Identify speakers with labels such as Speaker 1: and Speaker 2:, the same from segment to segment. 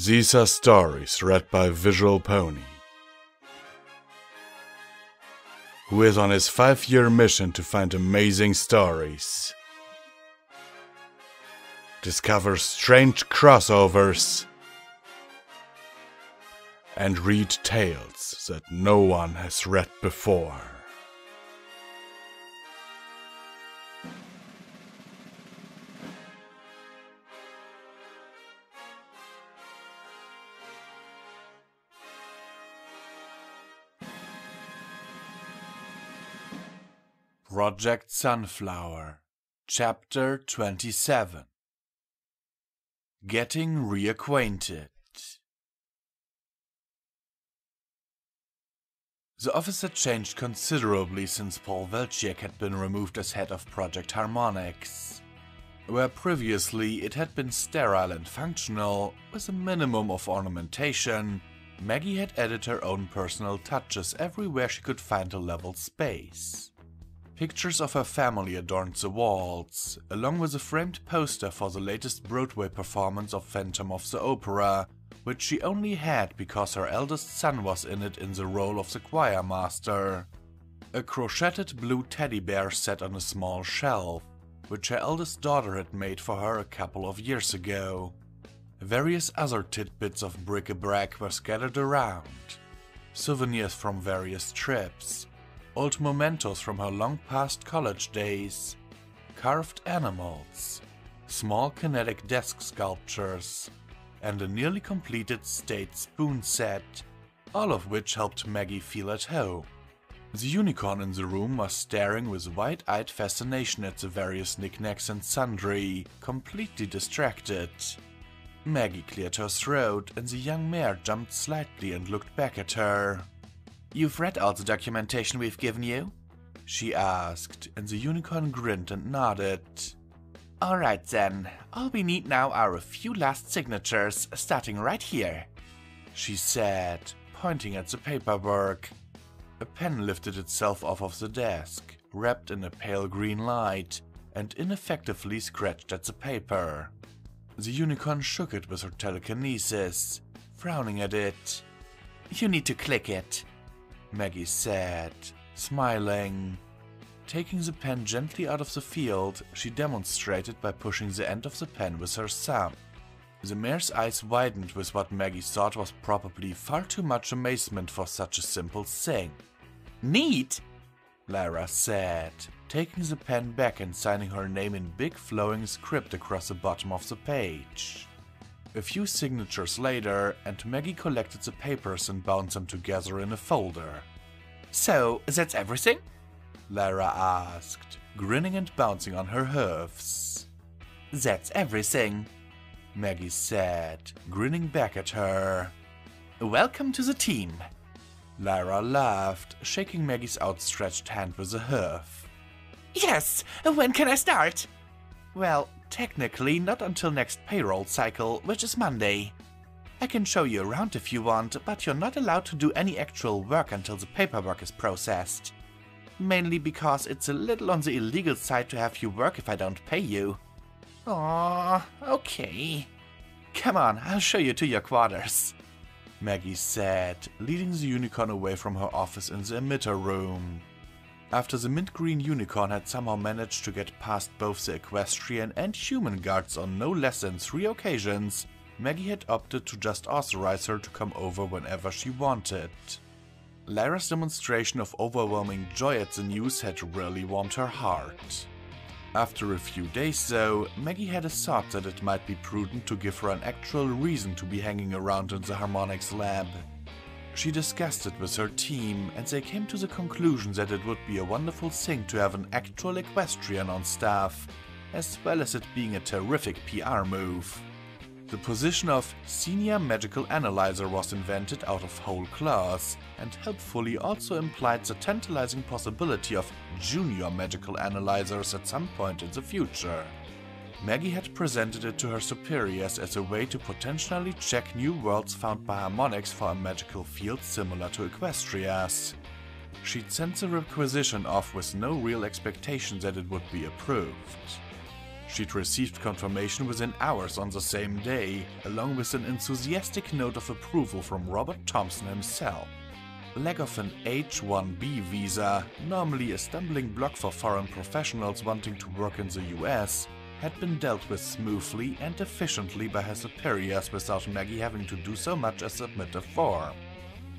Speaker 1: These are stories read by Visual Pony, who is on his 5-year mission to find amazing stories, discover strange crossovers, and read tales that no one has read before. Project Sunflower, Chapter 27. Getting Reacquainted. The office had changed considerably since Paul Velciek had been removed as head of Project Harmonix. Where previously it had been sterile and functional, with a minimum of ornamentation, Maggie had added her own personal touches everywhere she could find a level space. Pictures of her family adorned the walls, along with a framed poster for the latest Broadway performance of Phantom of the Opera, which she only had because her eldest son was in it in the role of the choir master. A crocheted blue teddy bear sat on a small shelf, which her eldest daughter had made for her a couple of years ago. Various other tidbits of bric-a-brac were scattered around. Souvenirs from various trips, old mementos from her long-past college days, carved animals, small kinetic desk sculptures, and a nearly completed state spoon set, all of which helped Maggie feel at home. The unicorn in the room was staring with wide-eyed fascination at the various knickknacks and sundry, completely distracted. Maggie cleared her throat, and the young mare jumped slightly and looked back at her. "You've read all the documentation we've given you?" she asked, and the unicorn grinned and nodded. "Alright then, all we need now are a few last signatures, starting right here," she said, pointing at the paperwork. A pen lifted itself off of the desk, wrapped in a pale green light, and ineffectively scratched at the paper. The unicorn shook it with her telekinesis, frowning at it. "You need to click it," Maggie said, smiling. Taking the pen gently out of the field, she demonstrated by pushing the end of the pen with her thumb. The mare's eyes widened with what Maggie thought was probably far too much amazement for such a simple thing. "Neat," Lara said, taking the pen back and signing her name in big flowing script across the bottom of the page. A few signatures later, and Maggie collected the papers and bound them together in a folder. "So, that's everything?" Lara asked, grinning and bouncing on her hooves. "That's everything," Maggie said, grinning back at her. "Welcome to the team." Lara laughed, shaking Maggie's outstretched hand with a hoof. "Yes! When can I start?" "Well, technically not until next payroll cycle, which is Monday. I can show you around if you want, but you're not allowed to do any actual work until the paperwork is processed. Mainly because it's a little on the illegal side to have you work if I don't pay you." "Aww, okay. Come on, I'll show you to your quarters," Maggie said, leading the unicorn away from her office in the emitter room. After the mint-green unicorn had somehow managed to get past both the equestrian and human guards on no less than 3 occasions, Maggie had opted to just authorize her to come over whenever she wanted. Lara's demonstration of overwhelming joy at the news had really warmed her heart. After a few days though, Maggie had a thought that it might be prudent to give her an actual reason to be hanging around in the Harmonix lab. She discussed it with her team, and they came to the conclusion that it would be a wonderful thing to have an actual equestrian on staff, as well as it being a terrific PR move. The position of Senior Magical Analyzer was invented out of whole cloth, and helpfully also implied the tantalizing possibility of Junior Magical Analyzers at some point in the future. Maggie had presented it to her superiors as a way to potentially check new worlds found by Harmonix for a magical field similar to Equestria's. She'd sent the requisition off with no real expectation that it would be approved. She'd received confirmation within hours on the same day, along with an enthusiastic note of approval from Robert Thompson himself. Lack of an H-1B visa, normally a stumbling block for foreign professionals wanting to work in the US, had been dealt with smoothly and efficiently by her superiors without Maggie having to do so much as submit a form.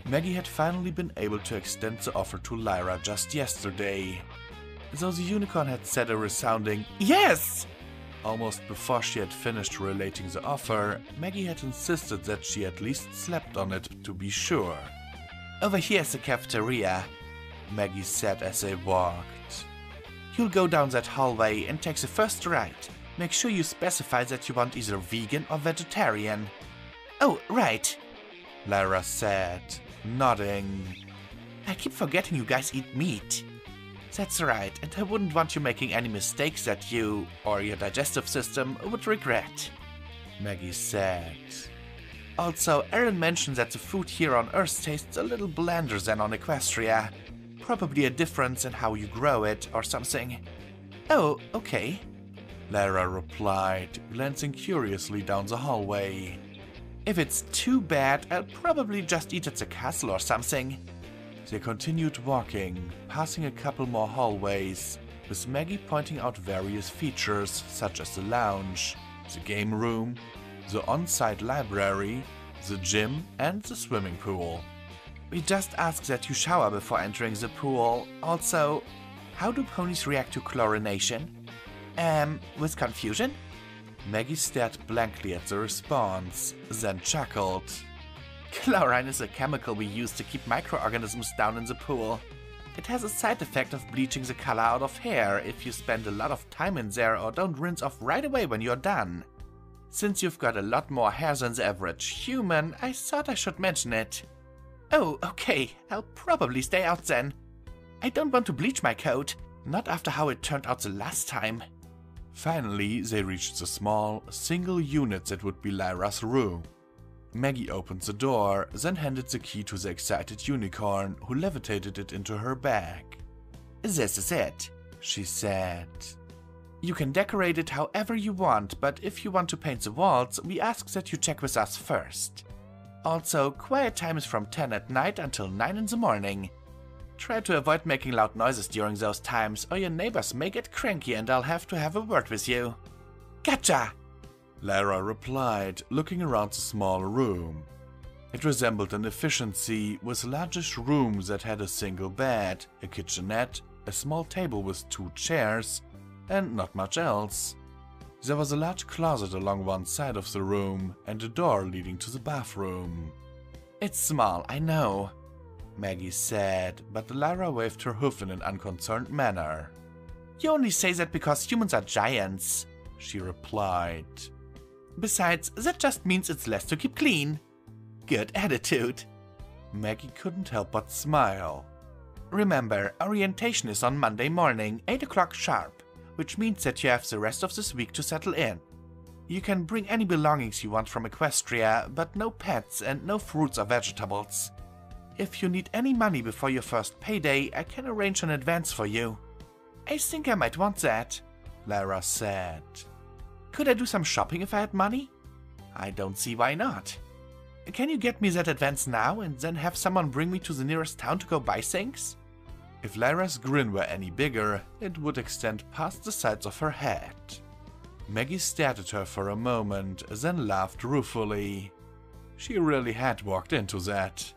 Speaker 1: Maggie had finally been able to extend the offer to Lyra just yesterday. Though the unicorn had said a resounding "Yes!" almost before she had finished relating the offer, Maggie had insisted that she at least slept on it to be sure. "Over here's the cafeteria," Maggie said as they walked. "You'll go down that hallway and take the first right. Make sure you specify that you want either vegan or vegetarian." "Oh, right," Lyra said, nodding. "I keep forgetting you guys eat meat." "That's right, and I wouldn't want you making any mistakes that you, or your digestive system, would regret," Maggie said. "Also, Aaron mentioned that the food here on Earth tastes a little blander than on Equestria. Probably a difference in how you grow it or something." "Oh, okay," Lyra replied, glancing curiously down the hallway. "If it's too bad, I'll probably just eat at the castle or something." They continued walking, passing a couple more hallways, with Maggie pointing out various features such as the lounge, the game room, the on-site library, the gym, and the swimming pool. "We just ask that you shower before entering the pool. Also, how do ponies react to chlorination?" With confusion?" Maggie stared blankly at the response, then chuckled. "Chlorine is a chemical we use to keep microorganisms down in the pool. It has a side effect of bleaching the color out of hair if you spend a lot of time in there or don't rinse off right away when you're done. Since you've got a lot more hair than the average human, I thought I should mention it." "Oh, okay, I'll probably stay out then. I don't want to bleach my coat, not after how it turned out the last time." Finally, they reached the small, single unit that would be Lyra's room. Maggie opened the door, then handed the key to the excited unicorn, who levitated it into her bag. "This is it," she said. "You can decorate it however you want, but if you want to paint the walls, we ask that you check with us first. Also, quiet time is from 10 at night until 9 in the morning. Try to avoid making loud noises during those times, or your neighbors may get cranky and I'll have to have a word with you." "Gotcha!" Lyra replied, looking around the small room. It resembled an efficiency, with largish rooms that had a single bed, a kitchenette, a small table with 2 chairs, and not much else. There was a large closet along one side of the room, and a door leading to the bathroom. "It's small, I know," Maggie said, but Lyra waved her hoof in an unconcerned manner. "You only say that because humans are giants," she replied. "Besides, that just means it's less to keep clean." "Good attitude." Maggie couldn't help but smile. "Remember, orientation is on Monday morning, 8 o'clock sharp, which means that you have the rest of this week to settle in. You can bring any belongings you want from Equestria, but no pets and no fruits or vegetables. If you need any money before your first payday, I can arrange an advance for you." "I think I might want that," Lyra said. "Could I do some shopping if I had money?" "I don't see why not." "Can you get me that advance now and then have someone bring me to the nearest town to go buy things?" If Lyra's grin were any bigger, it would extend past the sides of her head. Maggie stared at her for a moment, then laughed ruefully. She really had walked into that.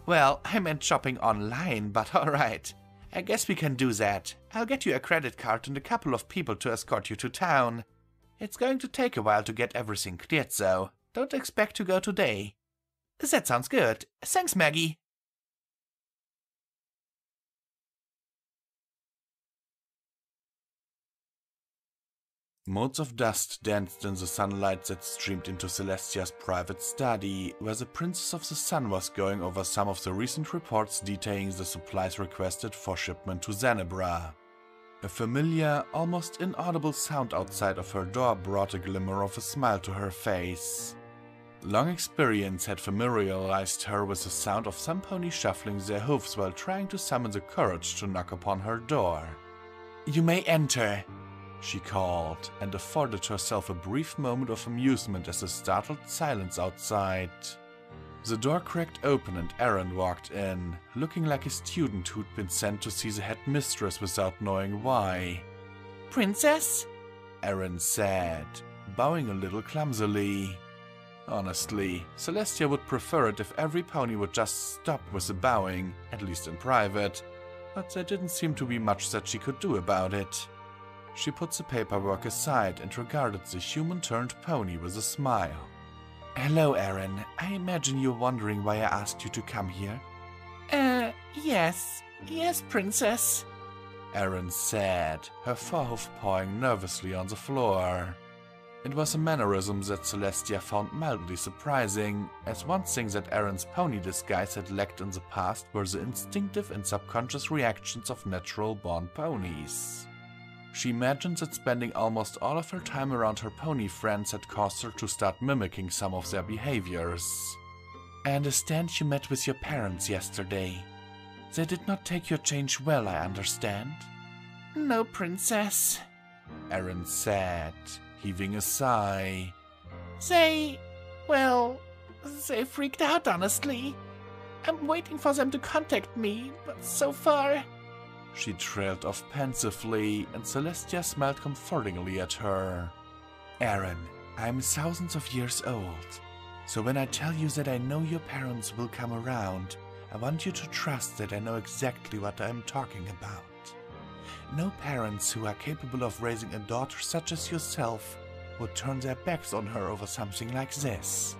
Speaker 1: "Well, I meant shopping online, but alright. I guess we can do that. I'll get you a credit card and a couple of people to escort you to town. It's going to take a while to get everything cleared, though. Don't expect to go today." "That sounds good. Thanks, Maggie." Motes of dust danced in the sunlight that streamed into Celestia's private study, where the Princess of the Sun was going over some of the recent reports detailing the supplies requested for shipment to Zenebra. A familiar, almost inaudible sound outside of her door brought a glimmer of a smile to her face. Long experience had familiarized her with the sound of some ponies shuffling their hooves while trying to summon the courage to knock upon her door. "You may enter," she called, and afforded herself a brief moment of amusement as the startled silence outside. The door cracked open and Aaron walked in, looking like a student who'd been sent to see the headmistress without knowing why.
Speaker 2: "Princess?"
Speaker 1: Aaron said, bowing a little clumsily. Honestly, Celestia would prefer it if every pony would just stop with the bowing, at least in private, but there didn't seem to be much that she could do about it. She put the paperwork aside and regarded the human-turned pony with a smile. "Hello, Aaron. I imagine you're wondering why I asked you to come here?"
Speaker 2: Yes. Yes, Princess,"
Speaker 1: Aaron said, her forehoof pawing nervously on the floor. It was a mannerism that Celestia found mildly surprising, as one thing that Aaron's pony disguise had lacked in the past were the instinctive and subconscious reactions of natural-born ponies. She imagined that spending almost all of her time around her pony friends had caused her to start mimicking some of their behaviors. "I understand you met with your parents yesterday. They did not take your change well, I understand?"
Speaker 2: "No, Princess,"
Speaker 1: Aaron said, heaving a sigh.
Speaker 2: They freaked out, honestly. I'm waiting for them to contact me, but so far..."
Speaker 1: She trailed off pensively, and Celestia smiled comfortingly at her. "Aaron, I'm thousands of years old, so when I tell you that I know your parents will come around, I want you to trust that I know exactly what I'm talking about. No parents who are capable of raising a daughter such as yourself would turn their backs on her over something like this."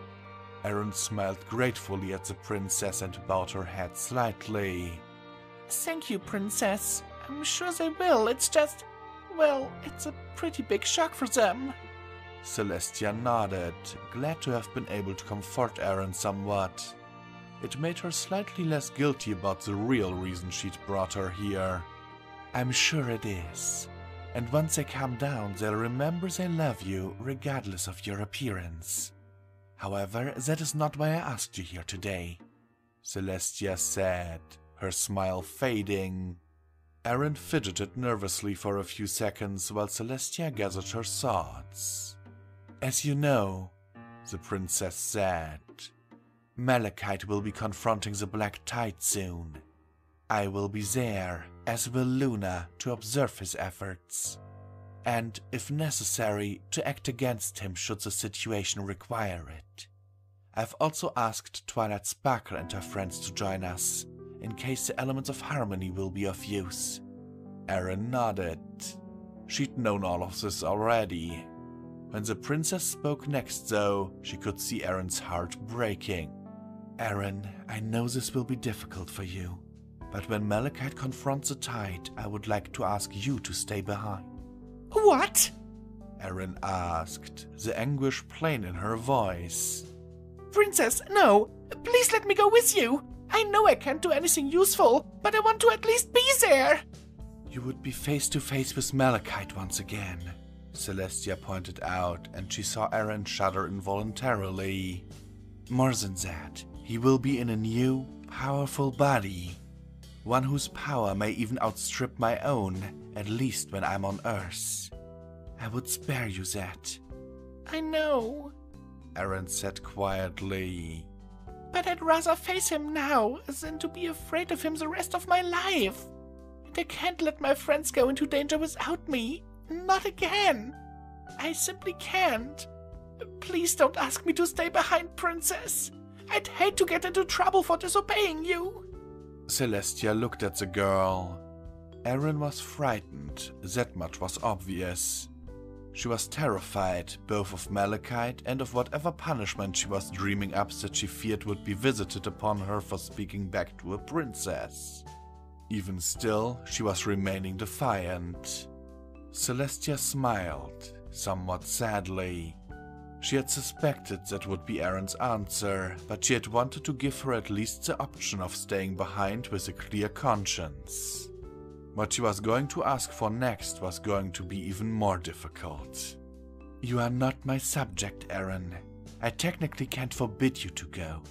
Speaker 1: Aaron smiled gratefully at the princess and bowed her head slightly.
Speaker 2: "Thank you, Princess. I'm sure they will. It's just... it's a pretty big shock for them."
Speaker 1: Celestia nodded, glad to have been able to comfort Aaron somewhat. It made her slightly less guilty about the real reason she'd brought her here. "I'm sure it is. And once they calm down, they'll remember they love you regardless of your appearance. However, that is not why I asked you here today," Celestia said, her smile fading. Aaron fidgeted nervously for a few seconds while Celestia gathered her thoughts. "As you know," the princess said, "Malachite will be confronting the Black Tide soon. I will be there, as will Luna, to observe his efforts, and, if necessary, to act against him should the situation require it. I've also asked Twilight Sparkle and her friends to join us, in case the elements of harmony will be of use." Aaron nodded. She'd known all of this already. When the princess spoke next, though, she could see Aaron's heart breaking. "Aaron, I know this will be difficult for you, but when Malachite confronts the tide, I would like to ask you to stay behind."
Speaker 2: "What?"
Speaker 1: Aaron asked, the anguish plain in her voice.
Speaker 2: "Princess, no! Please let me go with you! I know I can't do anything useful, but I want to at least be there!"
Speaker 1: "You would be face to face with Malachite once again," Celestia pointed out, and she saw Aaron shudder involuntarily. "More than that, he will be in a new, powerful body. One whose power may even outstrip my own, at least when I'm on Earth. I would spare you that."
Speaker 2: "I know,"
Speaker 1: Aaron said quietly.
Speaker 2: "but I'd rather face him now than to be afraid of him the rest of my life. And I can't let my friends go into danger without me. Not again. I simply can't. Please don't ask me to stay behind, Princess. I'd hate to get into trouble for disobeying you."
Speaker 1: Celestia looked at the girl. Aaron was frightened, that much was obvious. She was terrified, both of Malachite and of whatever punishment she was dreaming up that she feared would be visited upon her for speaking back to a princess. Even still, she was remaining defiant. Celestia smiled, somewhat sadly. She had suspected that would be Aaron's answer, but she had wanted to give her at least the option of staying behind with a clear conscience. What she was going to ask for next was going to be even more difficult. "You are not my subject, Aaron. I technically can't forbid you to go,"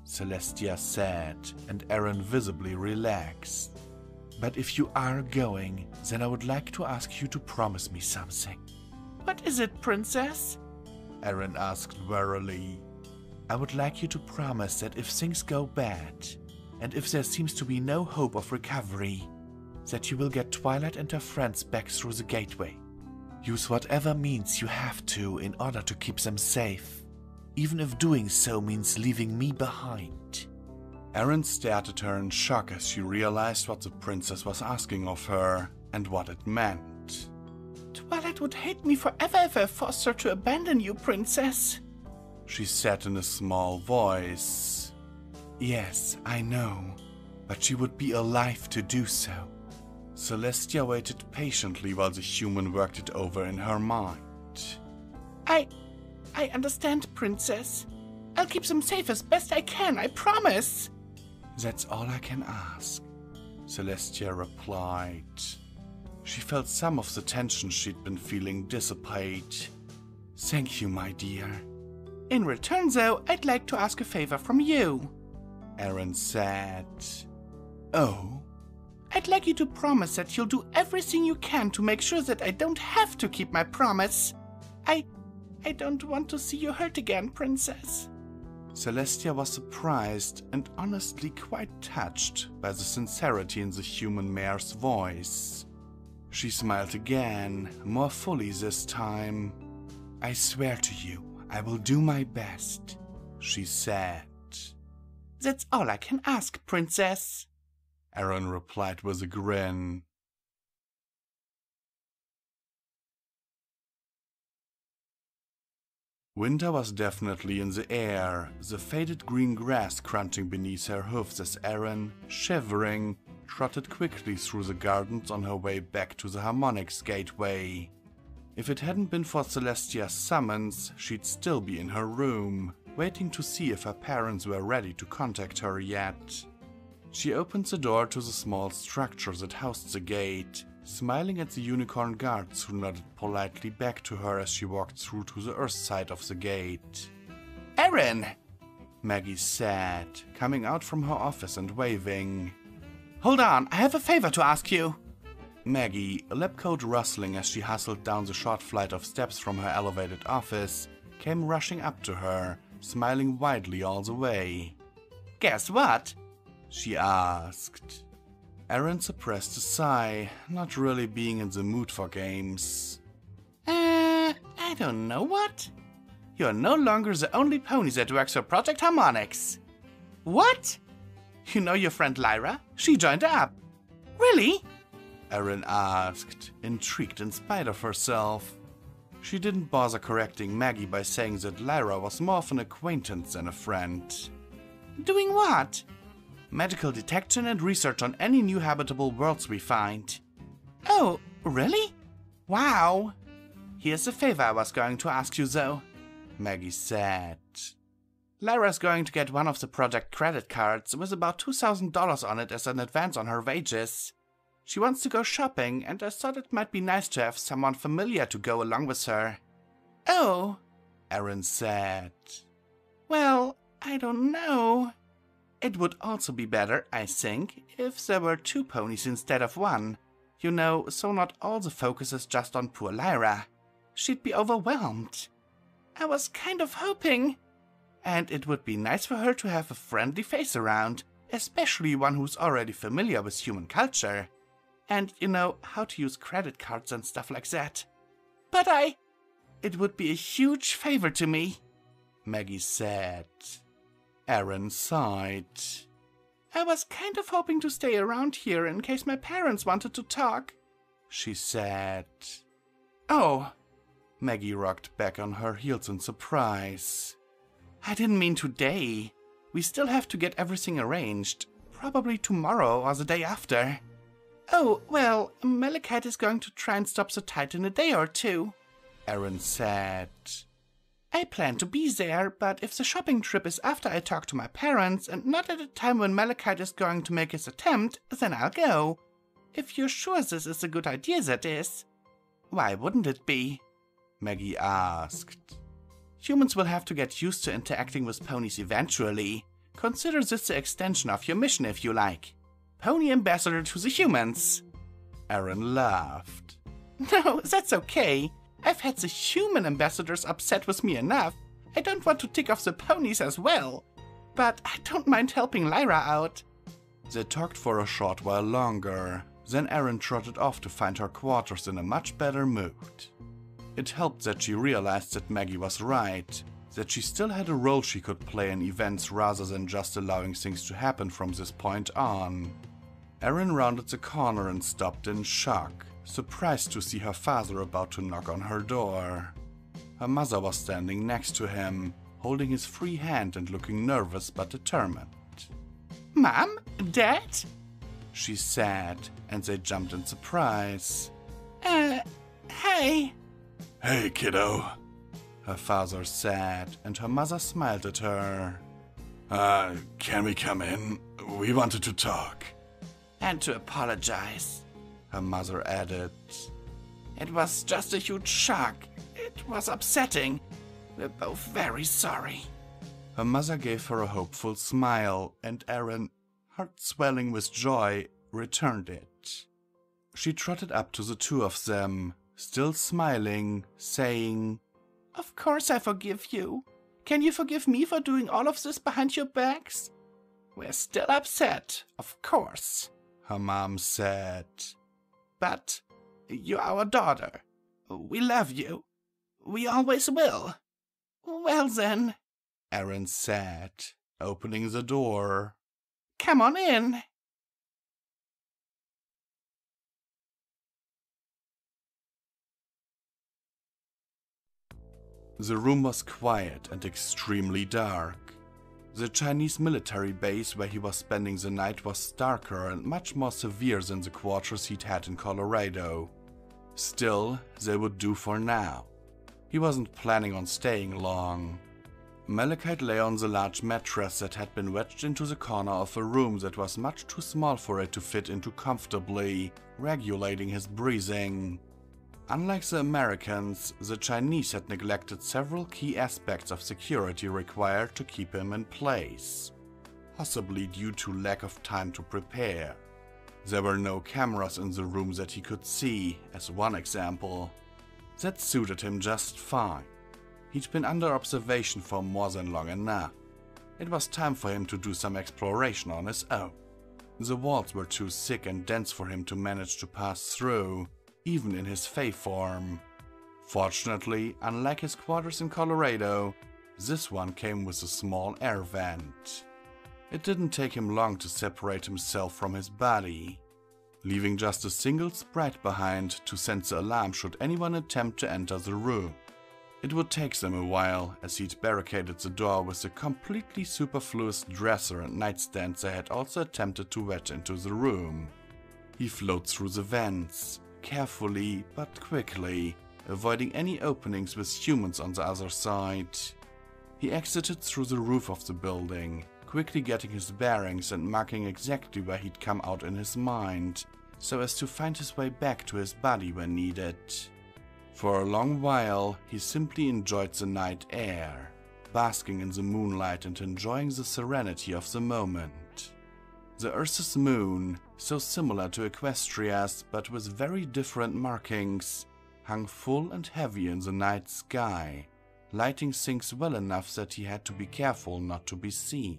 Speaker 1: Celestia said, and Aaron visibly relaxed. But if you are going, then I would like to ask you to promise me something.
Speaker 2: What is it, princess?
Speaker 1: Aaron asked wearily. I would like you to promise that if things go bad, and if there seems to be no hope of recovery, that you will get Twilight and her friends back through the gateway. Use whatever means you have to in order to keep them safe, even if doing so means leaving me behind. Aaron stared at her in shock as she realized what the princess was asking of her and what it meant.
Speaker 2: Twilight would hate me forever if I forced her to abandon you, princess,
Speaker 1: she said in a small voice. Yes, I know, but she would be alive to do so. Celestia waited patiently while the human worked it over in her mind.
Speaker 2: I understand, princess. I'll keep them safe as best I can, I promise.
Speaker 1: That's all I can ask, Celestia replied. She felt some of the tension she'd been feeling dissipate. Thank you, my dear.
Speaker 2: In return, though, I'd like to ask a favor from you,
Speaker 1: Aaron said. Oh?
Speaker 2: I'd like you to promise that you'll do everything you can to make sure that I don't have to keep my promise. I don't want to see you hurt again, princess.
Speaker 1: Celestia was surprised and honestly quite touched by the sincerity in the human mare's voice. She smiled again, more fully this time. I swear to you, I will do my best, she said.
Speaker 2: That's all I can ask, princess,
Speaker 1: Aaron replied with a grin. Winter was definitely in the air, the faded green grass crunching beneath her hoofs as Aaron, shivering, trotted quickly through the gardens on her way back to the Harmonics Gateway. If it hadn't been for Celestia's summons, she'd still be in her room, waiting to see if her parents were ready to contact her yet. She opened the door to the small structure that housed the gate, smiling at the unicorn guards who nodded politely back to her as she walked through to the earth side of the gate.
Speaker 2: Aaron,
Speaker 1: Maggie said, coming out from her office and waving.
Speaker 2: Hold on, I have a favor to ask you.
Speaker 1: Maggie, a lab coat rustling as she hustled down the short flight of steps from her elevated office, came rushing up to her, smiling widely all the way.
Speaker 2: Guess what?
Speaker 1: She asked. Aaron suppressed a sigh, not really being in the mood for games.
Speaker 2: I don't know what? You're no longer the only pony that works for Project Harmonics. What? You know your friend Lyra? She joined up. Really?
Speaker 1: Aaron asked, intrigued in spite of herself. She didn't bother correcting Maggie by saying that Lyra was more of an acquaintance than a friend.
Speaker 2: Doing what?
Speaker 1: Medical detection and research on any new habitable worlds we find.
Speaker 2: Oh, really? Wow. Here's a favor I was going to ask you, though,
Speaker 1: Maggie said.
Speaker 2: Lyra's going to get one of the project credit cards with about $2,000 on it as an advance on her wages. She wants to go shopping, and I thought it might be nice to have someone familiar to go along with her. Oh,
Speaker 1: Aaron said.
Speaker 2: Well, I don't know. It would also be better, I think, if there were 2 ponies instead of 1. You know, so not all the focus is just on poor Lyra. She'd be overwhelmed. I was kind of hoping. And it would be nice for her to have a friendly face around, especially one who's already familiar with human culture. And, you know, how to use credit cards and stuff like that. But it would be a huge favor to me,
Speaker 1: Maggie said. Aaron sighed.
Speaker 2: I was kind of hoping to stay around here in case my parents wanted to talk,
Speaker 1: she said.
Speaker 2: Oh,
Speaker 1: Maggie rocked back on her heels in surprise.
Speaker 2: I didn't mean today. We still have to get everything arranged. Probably tomorrow or the day after. Oh, well, Malachite is going to try and stop the tide in a day or 2,
Speaker 1: Aaron said.
Speaker 2: I plan to be there, but if the shopping trip is after I talk to my parents and not at a time when Malachite is going to make his attempt, then I'll go. If you're sure this is a good idea, that is. Why wouldn't it be?
Speaker 1: Maggie asked.
Speaker 2: Humans will have to get used to interacting with ponies eventually. Consider this the extension of your mission if you like.
Speaker 3: Pony ambassador to the humans.
Speaker 1: Aaron laughed.
Speaker 3: No, that's okay. I've had the human ambassadors upset with me enough. I don't want to tick off the ponies as well. But I don't mind helping Lyra out.
Speaker 1: They talked for a short while longer. Then Aaron trotted off to find her quarters in a much better mood. It helped that she realized that Maggie was right, that she still had a role she could play in events rather than just allowing things to happen from this point on. Aaron rounded the corner and stopped in shock, surprised to see her father about to knock on her door. Her mother was standing next to him, holding his free hand and looking nervous but determined.
Speaker 3: Mom? Dad?
Speaker 1: She said, and they jumped in surprise.
Speaker 3: Hey.
Speaker 1: Hey, kiddo, her father said, and her mother smiled at her. Can we come in? We wanted to talk.
Speaker 3: And to apologize,
Speaker 1: her mother added.
Speaker 3: It was just a huge shock. It was upsetting. We're both very sorry.
Speaker 1: Her mother gave her a hopeful smile, and Aaron, heart swelling with joy, returned it. She trotted up to the two of them, still smiling, saying,
Speaker 3: Of course I forgive you. Can you forgive me for doing all of this behind your backs? We're still upset, of course,
Speaker 1: her mom said.
Speaker 3: But you're our daughter. We love you. We always will. Well then,
Speaker 1: Aaron said, opening the door.
Speaker 3: Come on in.
Speaker 1: The room was quiet and extremely dark. The Chinese military base where he was spending the night was darker and much more severe than the quarters he'd had in Colorado. Still, they would do for now. He wasn't planning on staying long. Malachite lay on the large mattress that had been wedged into the corner of a room that was much too small for it to fit into comfortably, regulating his breathing. Unlike the Americans, the Chinese had neglected several key aspects of security required to keep him in place, possibly due to lack of time to prepare. There were no cameras in the room that he could see, as one example. That suited him just fine. He'd been under observation for more than long enough. It was time for him to do some exploration on his own. The walls were too thick and dense for him to manage to pass through, even in his Fae form. Fortunately, unlike his quarters in Colorado, this one came with a small air vent. It didn't take him long to separate himself from his body, leaving just a single sprite behind to send the alarm should anyone attempt to enter the room. It would take them a while, as he'd barricaded the door with a completely superfluous dresser and nightstand they had also attempted to wedge into the room. He flowed through the vents, carefully but quickly, avoiding any openings with humans on the other side. He exited through the roof of the building, quickly getting his bearings and marking exactly where he'd come out in his mind, so as to find his way back to his body when needed. For a long while, he simply enjoyed the night air, basking in the moonlight and enjoying the serenity of the moment. The Earth's moon, so similar to Equestria's but with very different markings, hung full and heavy in the night sky, lighting things well enough that he had to be careful not to be seen.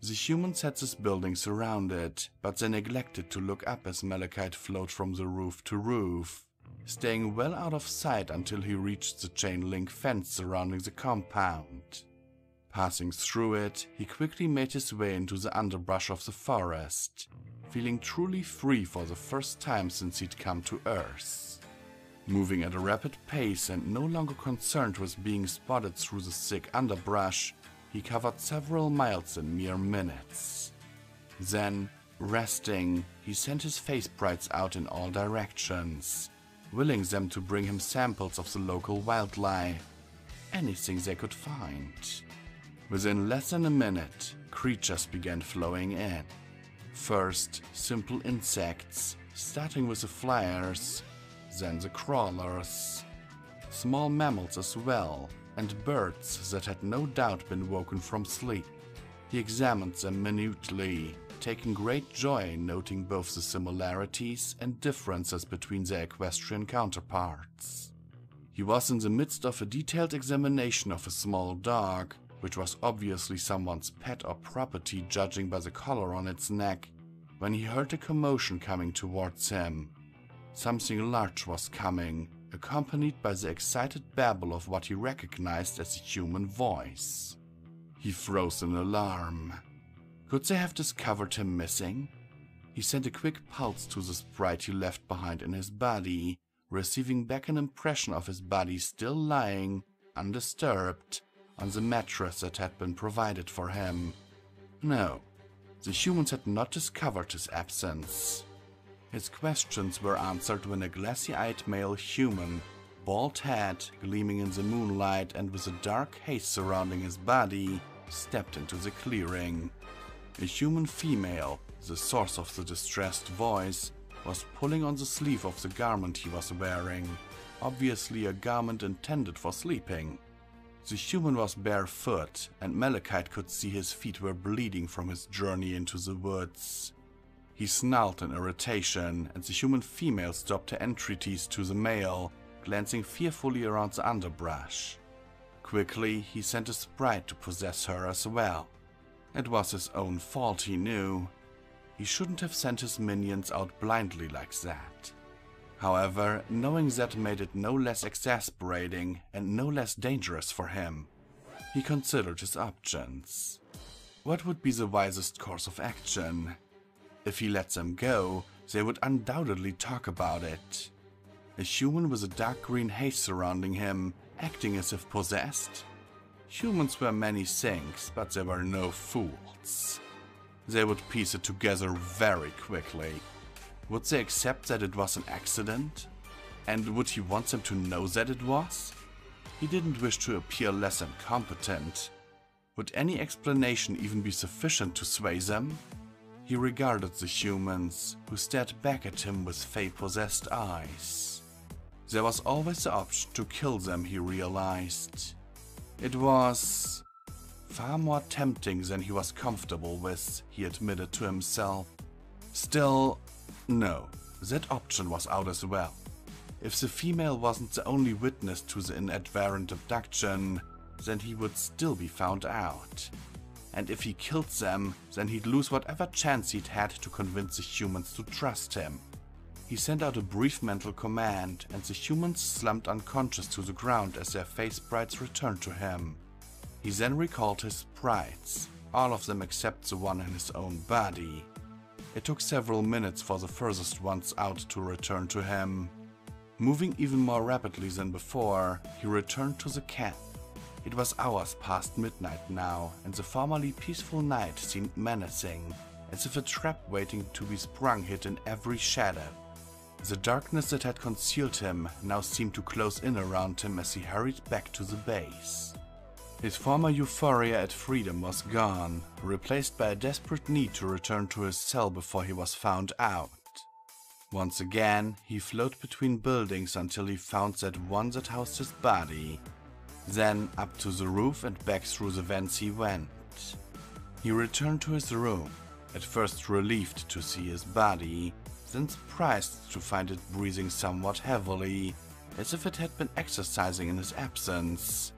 Speaker 1: The humans had this building surrounded, but they neglected to look up as Malachite flowed from the roof to roof, staying well out of sight until he reached the chain-link fence surrounding the compound. Passing through it, he quickly made his way into the underbrush of the forest, feeling truly free for the first time since he'd come to Earth. Moving at a rapid pace and no longer concerned with being spotted through the thick underbrush, he covered several miles in mere minutes. Then, resting, he sent his face sprites out in all directions, willing them to bring him samples of the local wildlife, anything they could find. Within less than a minute, creatures began flowing in. First, simple insects, starting with the flyers, then the crawlers. Small mammals as well, and birds that had no doubt been woken from sleep. He examined them minutely, taking great joy in noting both the similarities and differences between their equestrian counterparts. He was in the midst of a detailed examination of a small dog, which was obviously someone's pet or property judging by the collar on its neck, when he heard a commotion coming towards him. Something large was coming, accompanied by the excited babble of what he recognized as a human voice. He froze in alarm. Could they have discovered him missing? He sent a quick pulse to the sprite he left behind in his body, receiving back an impression of his body still lying, undisturbed, on the mattress that had been provided for him. No, the humans had not discovered his absence. His questions were answered when a glassy-eyed male human, bald head gleaming in the moonlight and with a dark haze surrounding his body, stepped into the clearing. A human female, the source of the distressed voice, was pulling on the sleeve of the garment he was wearing, obviously a garment intended for sleeping. The human was barefoot, and Malachite could see his feet were bleeding from his journey into the woods. He snarled in irritation, and the human female stopped her entreaties to the male, glancing fearfully around the underbrush. Quickly, he sent a sprite to possess her as well. It was his own fault, he knew. He shouldn't have sent his minions out blindly like that. However, knowing that made it no less exasperating and no less dangerous for him. He considered his options. What would be the wisest course of action? If he let them go, they would undoubtedly talk about it. A human with a dark green haze surrounding him, acting as if possessed? Humans were many things, but they were no fools. They would piece it together very quickly. Would they accept that it was an accident? And would he want them to know that it was? He didn't wish to appear less than competent. Would any explanation even be sufficient to sway them? He regarded the humans, who stared back at him with Fae-possessed eyes. There was always the option to kill them, he realized. It was far more tempting than he was comfortable with, he admitted to himself. Still, no, that option was out as well. If the female wasn't the only witness to the inadvertent abduction, then he would still be found out. And if he killed them, then he'd lose whatever chance he'd had to convince the humans to trust him. He sent out a brief mental command, and the humans slumped unconscious to the ground as their face sprites returned to him. He then recalled his sprites, all of them except the one in his own body. It took several minutes for the furthest ones out to return to him. Moving even more rapidly than before, he returned to the camp. It was hours past midnight now, and the formerly peaceful night seemed menacing, as if a trap waiting to be sprung hid in every shadow. The darkness that had concealed him now seemed to close in around him as he hurried back to the base. His former euphoria at freedom was gone, replaced by a desperate need to return to his cell before he was found out. Once again, he flowed between buildings until he found that one that housed his body. Then up to the roof and back through the vents he went. He returned to his room, at first relieved to see his body, then surprised to find it breathing somewhat heavily, as if it had been exercising in his absence.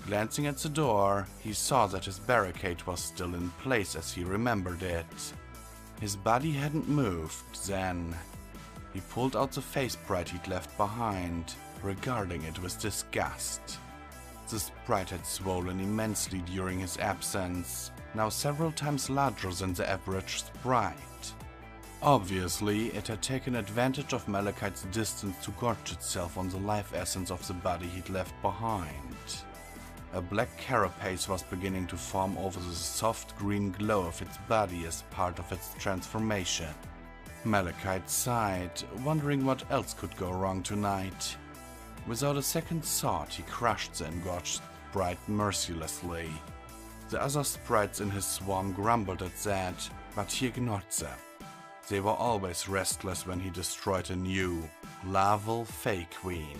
Speaker 1: Glancing at the door, he saw that his barricade was still in place as he remembered it. His body hadn't moved then. He pulled out the faceplate he'd left behind, regarding it with disgust. The sprite had swollen immensely during his absence, now several times larger than the average sprite. Obviously, it had taken advantage of Malachite's distance to gorge itself on the life essence of the body he'd left behind. A black carapace was beginning to form over the soft green glow of its body as part of its transformation. Malachite sighed, wondering what else could go wrong tonight. Without a second thought, he crushed the engorged sprite mercilessly. The other sprites in his swarm grumbled at that, but he ignored them. They were always restless when he destroyed a new, larval Fae Queen.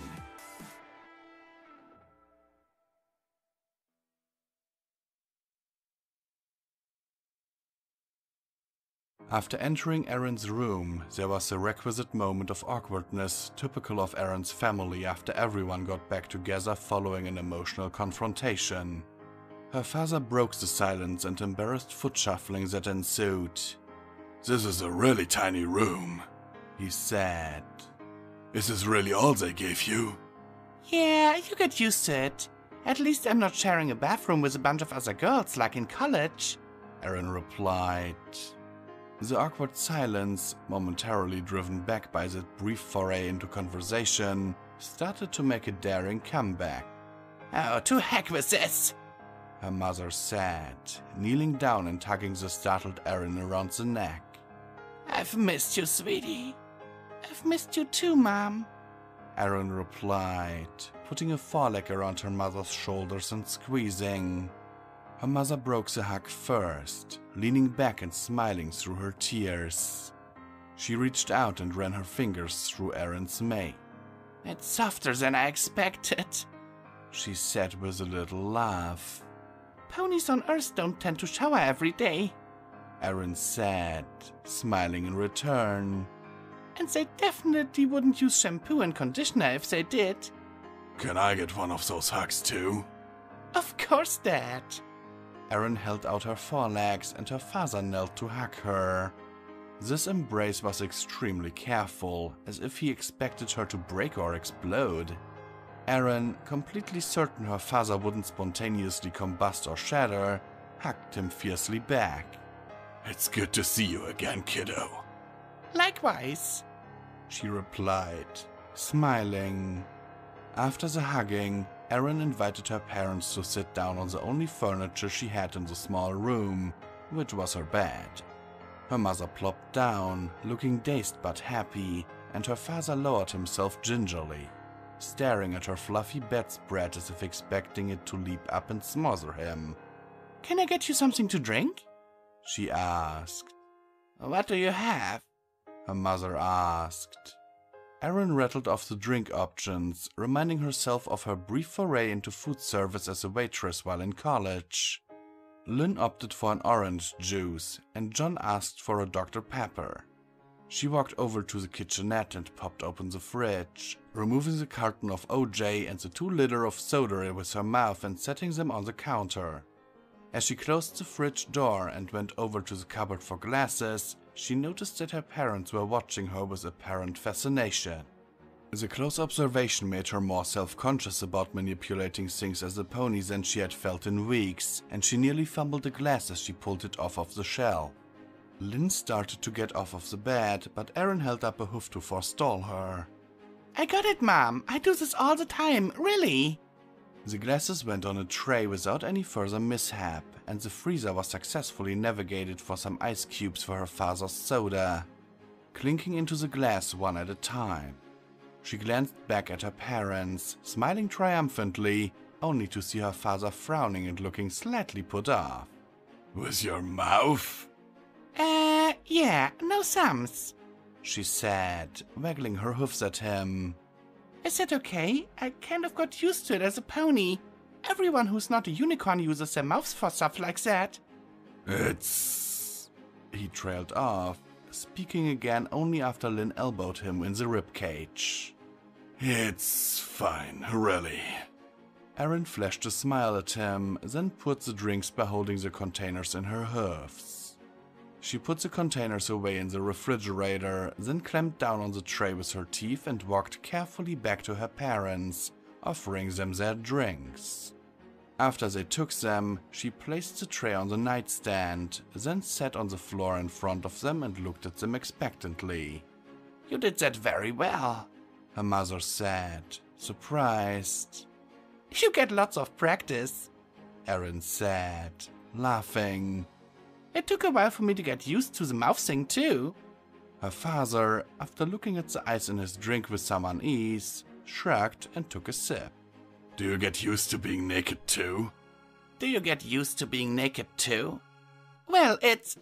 Speaker 1: After entering Erin's room, there was a requisite moment of awkwardness typical of Erin's family after everyone got back together following an emotional confrontation. Her father broke the silence and embarrassed foot shuffling that ensued. "This is a really tiny room," he said. "Is this really all they gave you?"
Speaker 3: Yeah, you get used to it. At least I'm not sharing a bathroom with a bunch of other girls like in college,"
Speaker 1: Erin replied. The awkward silence, momentarily driven back by that brief foray into conversation, started to make a daring comeback.
Speaker 3: "Oh, to heck with this,"
Speaker 1: her mother said, kneeling down and tugging the startled Erin around the neck.
Speaker 3: "I've missed you, sweetie." "I've missed you too, Mom,"
Speaker 1: Erin replied, putting a foreleg around her mother's shoulders and squeezing. Her mother broke the hug first, leaning back and smiling through her tears. She reached out and ran her fingers through Erin's mane.
Speaker 3: "It's softer than I expected,"
Speaker 1: she said with a little laugh.
Speaker 3: "Ponies on Earth don't tend to shower every day,"
Speaker 1: Erin said, smiling in return.
Speaker 3: "and they definitely wouldn't use shampoo and conditioner if they did."
Speaker 1: "Can I get one of those hugs too?"
Speaker 3: "Of course, Dad."
Speaker 1: Erin held out her forelegs and her father knelt to hug her. This embrace was extremely careful, as if he expected her to break or explode. Erin, completely certain her father wouldn't spontaneously combust or shatter, hugged him fiercely back. "It's good to see you again, kiddo."
Speaker 3: "Likewise,"
Speaker 1: she replied, smiling. After the hugging, Erin invited her parents to sit down on the only furniture she had in the small room, which was her bed. Her mother plopped down, looking dazed but happy, and her father lowered himself gingerly, staring at her fluffy bedspread as if expecting it to leap up and smother him.
Speaker 3: "Can I get you something to drink?"
Speaker 1: she asked.
Speaker 3: "What do you have?"
Speaker 1: her mother asked. Erin rattled off the drink options, reminding herself of her brief foray into food service as a waitress while in college. Lynn opted for an orange juice, and John asked for a Dr. Pepper. She walked over to the kitchenette and popped open the fridge, removing the carton of OJ and the 2 liters of soda with her mouth and setting them on the counter. As she closed the fridge door and went over to the cupboard for glasses, she noticed that her parents were watching her with apparent fascination. The close observation made her more self-conscious about manipulating things as a pony than she had felt in weeks, and she nearly fumbled the glass as she pulled it off of the shelf. Lynn started to get off of the bed, but Erin held up a hoof to forestall her.
Speaker 3: "I got it, Mom. I do this all the time, really."
Speaker 1: The glasses went on a tray without any further mishap, and the freezer was successfully navigated for some ice cubes for her father's soda, clinking into the glass one at a time. She glanced back at her parents, smiling triumphantly, only to see her father frowning and looking slightly put off. "With your mouth?"
Speaker 3: Yeah, no thumbs,"
Speaker 1: she said, waggling her hoofs at him.
Speaker 3: "Is that okay? I kind of got used to it as a pony. Everyone who's not a unicorn uses their mouths for stuff like that."
Speaker 1: "It's..." He trailed off, speaking again only after Lynn elbowed him in the ribcage. "It's fine, really." Erin flashed a smile at him, then poured the drinks by holding the containers in her hoofs. She put the containers away in the refrigerator, then clamped down on the tray with her teeth and walked carefully back to her parents, offering them their drinks. After they took them, she placed the tray on the nightstand, then sat on the floor in front of them and looked at them expectantly.
Speaker 3: "You did that very well,"
Speaker 1: her mother said, surprised.
Speaker 3: "You get lots of practice,"
Speaker 1: Erin said, laughing.
Speaker 3: "It took a while for me to get used to the mouth thing too."
Speaker 1: Her father, after looking at the ice in his drink with some unease, shrugged and took a sip. "Do you get used to being naked too?"
Speaker 3: "Do you get used to being naked too?" "Well, it's..."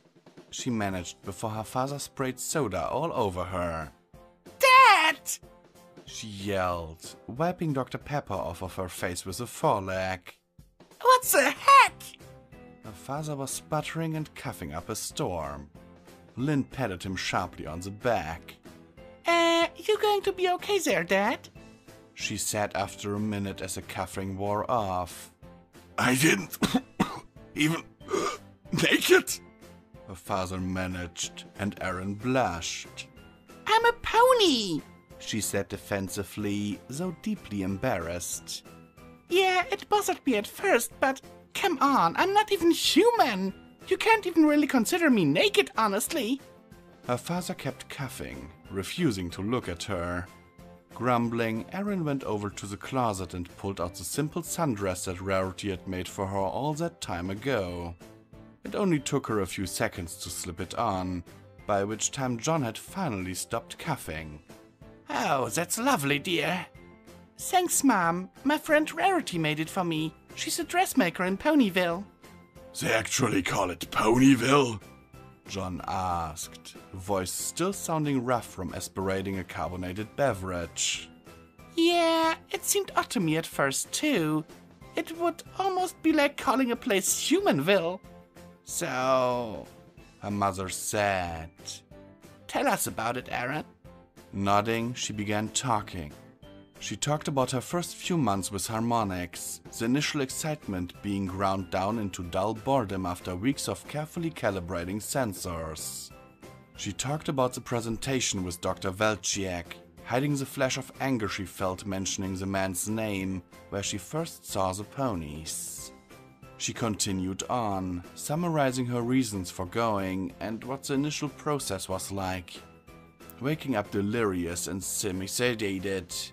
Speaker 1: she managed before her father sprayed soda all over her.
Speaker 3: "Dad!"
Speaker 1: she yelled, wiping Dr. Pepper off of her face with a foreleg.
Speaker 3: "What the heck?"
Speaker 1: Her father was sputtering and coughing up a storm. Lynn patted him sharply on the back.
Speaker 3: You going to be okay there, Dad?
Speaker 1: She said after a minute as the coughing wore off.
Speaker 4: I didn't even naked.
Speaker 1: Her father managed, and Aaron blushed.
Speaker 3: I'm a pony,
Speaker 1: She said defensively, though deeply embarrassed.
Speaker 3: Yeah, it bothered me at first, but come on, I'm not even human. You can't even really consider me naked, honestly.
Speaker 1: Her father kept coughing, refusing to look at her. Grumbling, Aaron went over to the closet and pulled out the simple sundress that Rarity had made for her all that time ago. It only took her a few seconds to slip it on, by which time John had finally stopped coughing.
Speaker 3: Oh, that's lovely, dear. Thanks, Mom. My friend Rarity made it for me. She's a dressmaker in Ponyville.
Speaker 4: They actually call it Ponyville?
Speaker 1: John asked, voice still sounding rough from aspirating a carbonated beverage.
Speaker 3: Yeah, it seemed odd to me at first, too. It would almost be like calling a place Humanville. So,
Speaker 1: her mother said.
Speaker 3: Tell us about it, Aaron.
Speaker 1: Nodding, she began talking. She talked about her first few months with harmonics, the initial excitement being ground down into dull boredom after weeks of carefully calibrating sensors. She talked about the presentation with Dr. Welchiak, hiding the flash of anger she felt mentioning the man's name where she first saw the ponies. She continued on, summarizing her reasons for going and what the initial process was like. Waking up delirious and semi-sedated,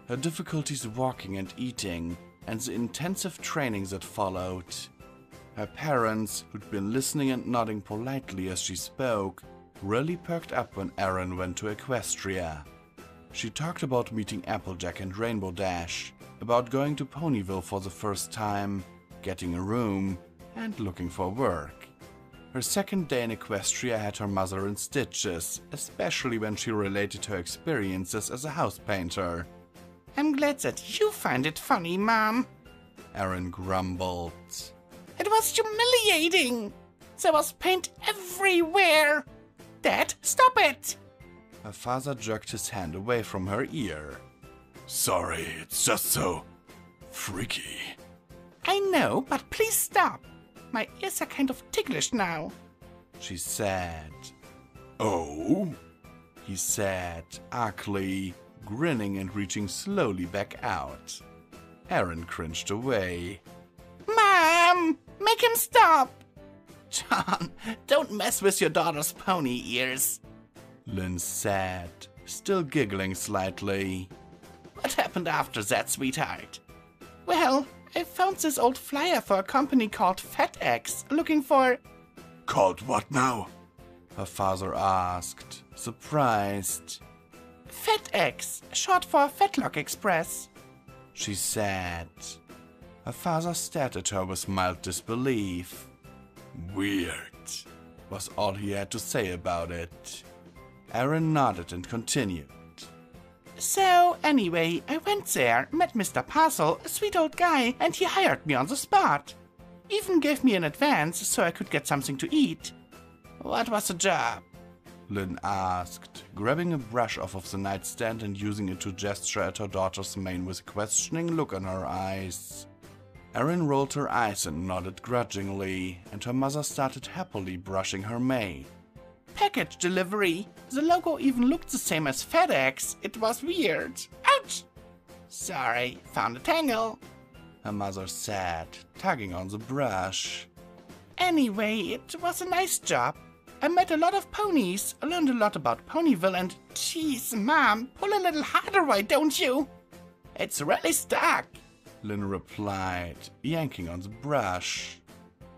Speaker 1: her difficulties walking and eating, and the intensive training that followed. Her parents, who'd been listening and nodding politely as she spoke, really perked up when Aaron went to Equestria. She talked about meeting Applejack and Rainbow Dash, about going to Ponyville for the first time, getting a room, and looking for work. Her second day in Equestria had her mother in stitches, especially when she related her experiences as a house painter.
Speaker 3: I'm glad that you find it funny, Mom.
Speaker 1: Aaron grumbled.
Speaker 3: It was humiliating. There was paint everywhere. Dad, stop it!
Speaker 1: Her father jerked his hand away from her ear.
Speaker 4: Sorry, it's just so freaky.
Speaker 3: I know, but please stop. My ears are kind of ticklish now,
Speaker 1: she said.
Speaker 4: Oh?
Speaker 1: He said, ugly, grinning and reaching slowly back out. Aaron cringed away.
Speaker 3: Mom! Make him stop! John, don't mess with your daughter's pony ears,
Speaker 1: Lynn said, still giggling slightly.
Speaker 3: What happened after that, sweetheart? Well, I found this old flyer for a company called FedEx, looking for...
Speaker 4: Called what now?
Speaker 1: Her father asked, surprised.
Speaker 3: FedEx, short for Fetlock Express,
Speaker 1: she said. Her father stared at her with mild disbelief.
Speaker 4: Weird,
Speaker 1: was all he had to say about it. Aaron nodded and continued.
Speaker 3: So, anyway, I went there, met Mr. Parcel, a sweet old guy, and he hired me on the spot. Even gave me an advance so I could get something to eat. What was the job?
Speaker 1: Lynn asked, grabbing a brush off of the nightstand and using it to gesture at her daughter's mane with a questioning look in her eyes. Erin rolled her eyes and nodded grudgingly, and her mother started happily brushing her mane.
Speaker 3: Package delivery. The logo even looked the same as FedEx. It was weird. Ouch! Sorry, found a tangle,
Speaker 1: her mother said, tugging on the brush.
Speaker 3: Anyway, it was a nice job. I met a lot of ponies, learned a lot about Ponyville, and geez, Mom, pull a little harder, why don't you? It's really stuck,
Speaker 1: Lynn replied, yanking on the brush.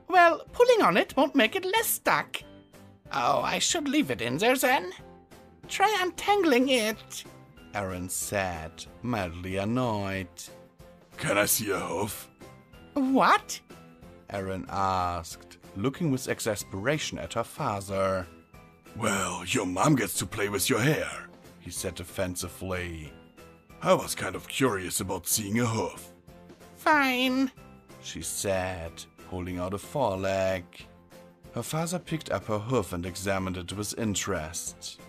Speaker 3: Well, pulling on it won't make it less stuck. Oh, I should leave it in there then. Try untangling it,
Speaker 1: Aaron said, mildly annoyed.
Speaker 4: Can I see a hoof?
Speaker 3: What?
Speaker 1: Aaron asked, looking with exasperation at her father.
Speaker 4: Well, your mom gets to play with your hair,
Speaker 1: he said defensively.
Speaker 4: I was kind of curious about seeing a hoof.
Speaker 3: Fine,
Speaker 1: she said, holding out a foreleg. Her father picked up her hoof and examined it with interest.